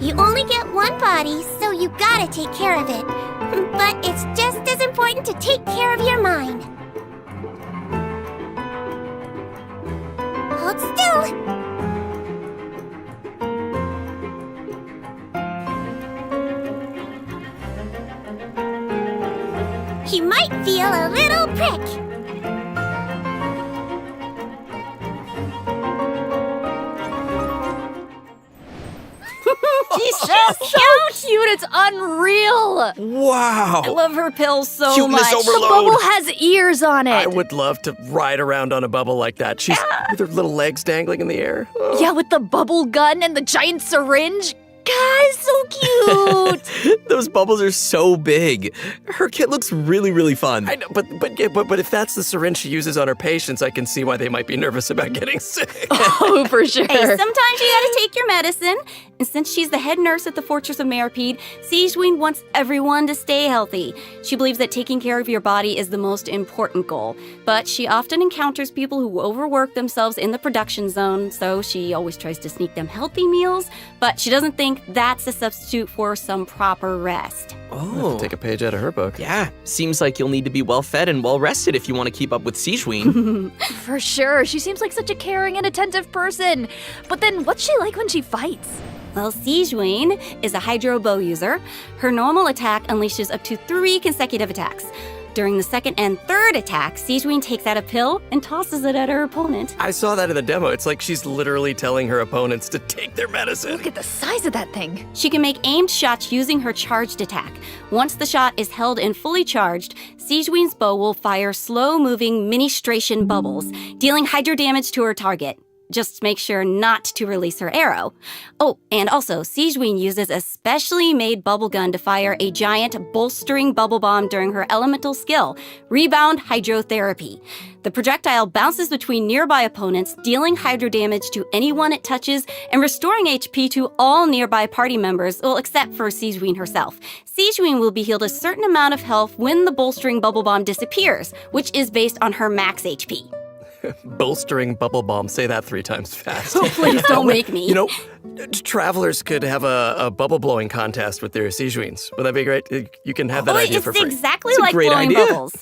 You only get one body, so you gotta take care of it. But it's just as important to take care of your mind. Hold still. You might feel a little prick. She's so cute, it's unreal! Wow! I love her pill so Cuteness much. overload. The bubble has ears on it. I would love to ride around on a bubble like that. She's with her little legs dangling in the air. Oh. Yeah, with the bubble gun and the giant syringe. Guys, so cute! Those bubbles are so big. Her kit looks really, really fun. I know, but if that's the syringe she uses on her patients, I can see why they might be nervous about getting sick. Oh, for sure. Hey, sometimes you gotta take your medicine. And since she's the head nurse at the Fortress of Meropide, Sigewinne wants everyone to stay healthy. She believes that taking care of your body is the most important goal. But she often encounters people who overwork themselves in the production zone, so she always tries to sneak them healthy meals, but she doesn't think that's a substitute for some proper rest. Oh. Take a page out of her book. Yeah, seems like you'll need to be well-fed and well-rested if you want to keep up with Sigewinne. For sure. She seems like such a caring and attentive person. But then what's she like when she fights? Well, Sigewinne is a hydro bow user. Her normal attack unleashes up to 3 consecutive attacks. During the second and third attack, Sigewinne takes out a pill and tosses it at her opponent. I saw that in the demo. It's like she's literally telling her opponents to take their medicine. Look at the size of that thing. She can make aimed shots using her charged attack. Once the shot is held and fully charged, Sigewinne's bow will fire slow-moving ministration bubbles, dealing hydro damage to her target. Just make sure not to release her arrow. Oh, and also, Sigewinne uses a specially made bubble gun to fire a giant bolstering bubble bomb during her elemental skill, Rebound Hydrotherapy. The projectile bounces between nearby opponents, dealing hydro damage to anyone it touches and restoring HP to all nearby party members, well, except for Sigewinne herself. Sigewinne will be healed a certain amount of health when the bolstering bubble bomb disappears, which is based on her max HP. Bolstering bubble bomb. Say that 3 times fast. Oh, please don't make me. You know, travelers could have a bubble blowing contest with their Sigewinnes. Would that be great? You can have that idea for free. It's exactly It's a like great blowing idea. bubbles.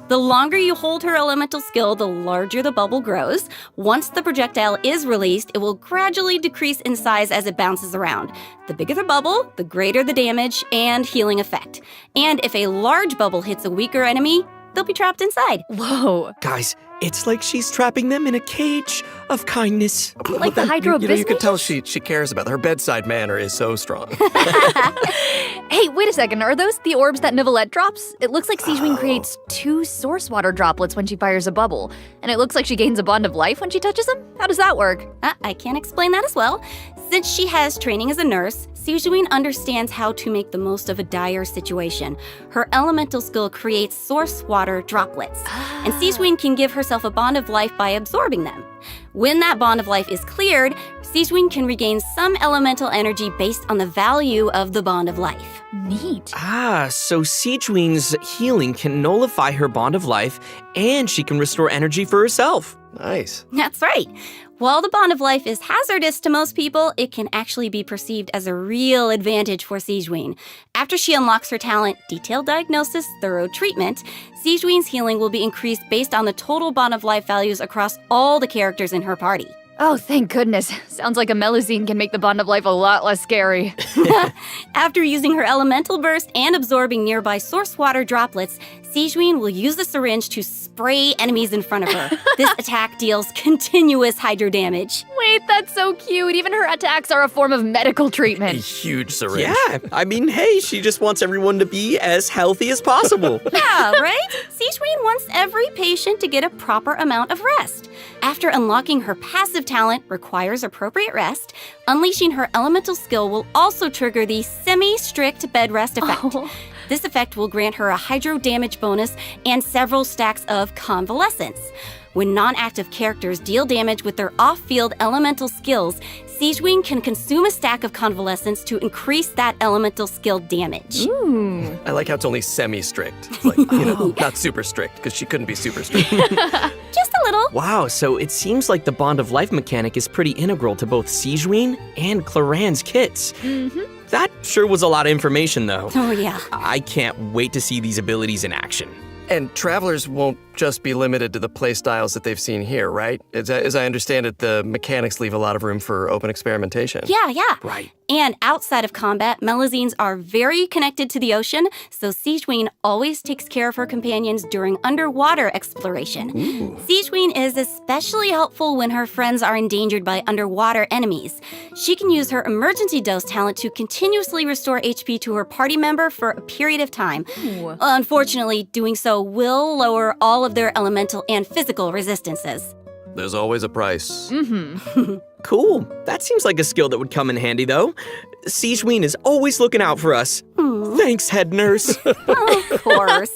The longer you hold her elemental skill, the larger the bubble grows. Once the projectile is released, it will gradually decrease in size as it bounces around. The bigger the bubble, the greater the damage and healing effect. And if a large bubble hits a weaker enemy, they'll be trapped inside. Whoa. Guys, it's like she's trapping them in a cage of kindness. Like the hydro You know, you can tell business? she cares about it. Her bedside manner is so strong. Hey, wait a second. Are those the orbs that Nivelette drops? It looks like Sigewinne creates 2 source water droplets when she fires a bubble. And it looks like she gains a bond of life when she touches them? How does that work? I can explain that as well. Since she has training as a nurse, Sigewinne understands how to make the most of a dire situation. Her elemental skill creates source water droplets, and Sigewinne can give herself a bond of life by absorbing them. When that bond of life is cleared, Sigewinne can regain some elemental energy based on the value of the bond of life. Neat. Ah, so Sigewinne's healing can nullify her bond of life, and she can restore energy for herself. Nice. That's right. While the bond of life is hazardous to most people, it can actually be perceived as a real advantage for Sigewinne. After she unlocks her talent, Detailed Diagnosis, Thorough Treatment, Sigewinne's healing will be increased based on the total bond of life values across all the characters in her party. Oh, thank goodness. Sounds like a Melusine can make the bond of life a lot less scary. After using her elemental burst and absorbing nearby source water droplets, Sigewinne will use the syringe to spray enemies in front of her. This attack deals continuous hydro damage. Wait, that's so cute. Even her attacks are a form of medical A treatment. huge syringe. Yeah, I mean, hey, she just wants everyone to be as healthy as possible. Yeah, right? Sigewinne wants every patient to get a proper amount of rest. After unlocking her passive talent requires appropriate rest, unleashing her elemental skill will also trigger the semi-strict bed rest effect. Oh. This effect will grant her a hydro damage bonus and several stacks of convalescence. When non-active characters deal damage with their off-field elemental skills, Sigewinne can consume a stack of convalescents to increase that elemental skill damage. Ooh. I like how it's only semi-strict. Like, not super strict, because she couldn't be super strict. Just a little. Wow, so it seems like the Bond of Life mechanic is pretty integral to both Sigewinne and Clorinde's kits. That sure was a lot of information, though. Oh, yeah. I can't wait to see these abilities in action. And travelers won't just be limited to the playstyles that they've seen here, right? As I understand it, the mechanics leave a lot of room for open experimentation. Yeah. Right. And outside of combat, Melusines are very connected to the ocean, so Sigewinne always takes care of her companions during underwater exploration. Sigewinne is especially helpful when her friends are endangered by underwater enemies. She can use her emergency dose talent to continuously restore HP to her party member for a period of time. Ooh. Unfortunately, doing so will lower all of their elemental and physical resistances. There's always a price. Cool. That seems like a skill that would come in handy, though. Sigewinne is always looking out for us. Thanks, Head Nurse. Of course.